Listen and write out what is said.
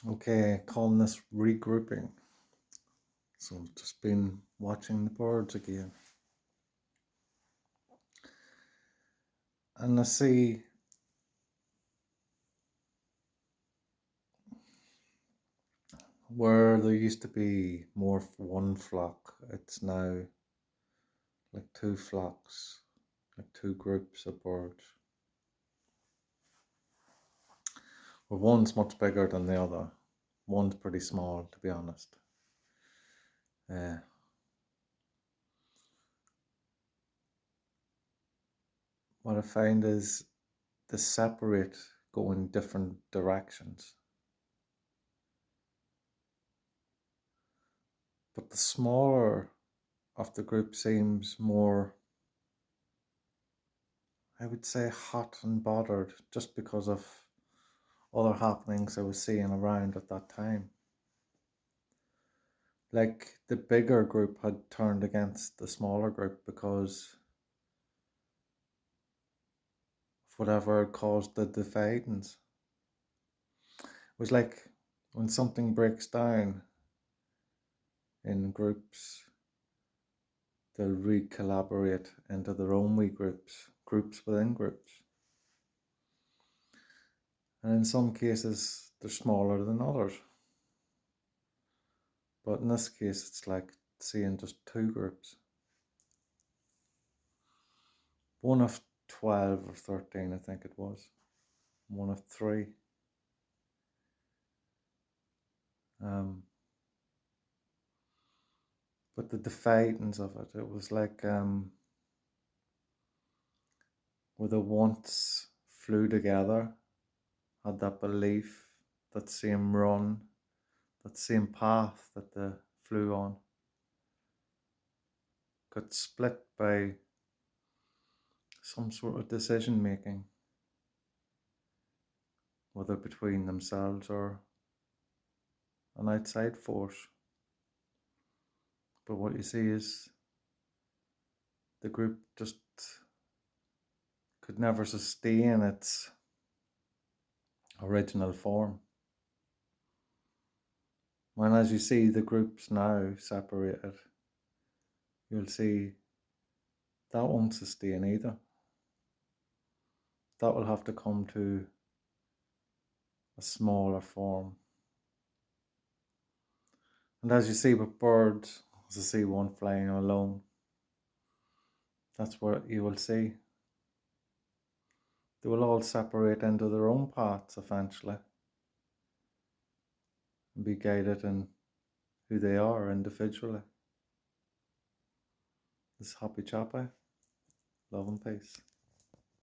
Okay, calling this regrouping. So I've just been watching the birds again. And I see where there used to be more one flock, it's now like two flocks, like two groups of birds. Well, one's much bigger than the other. One's pretty small, to be honest. What I find is they separate, go in different directions. But the smaller of the group seems more, I would say, hot and bothered just because of other happenings I was seeing around at that time. Like the bigger group had turned against the smaller group because of whatever caused the dividends. It was like when something breaks down in groups, they'll re-collaborate into their own wee groups, groups within groups. And in some cases, they're smaller than others. But in this case, it's like seeing just two groups. One of 12 or 13, I think it was. One of 3. But the dividends of it, it was like where they once flew together, had that belief, that same run, that same path that they flew on, got split by some sort of decision making, whether between themselves or an outside force. But what you see is the group just could never sustain its original form. When as you see the groups now separated, you'll see that won't sustain either. That will have to come to a smaller form. And as you see with birds, as you see one flying alone, that's what you will see. They will all separate into their own paths eventually and be guided in who they are individually. This is Happy Chappy. Love and peace.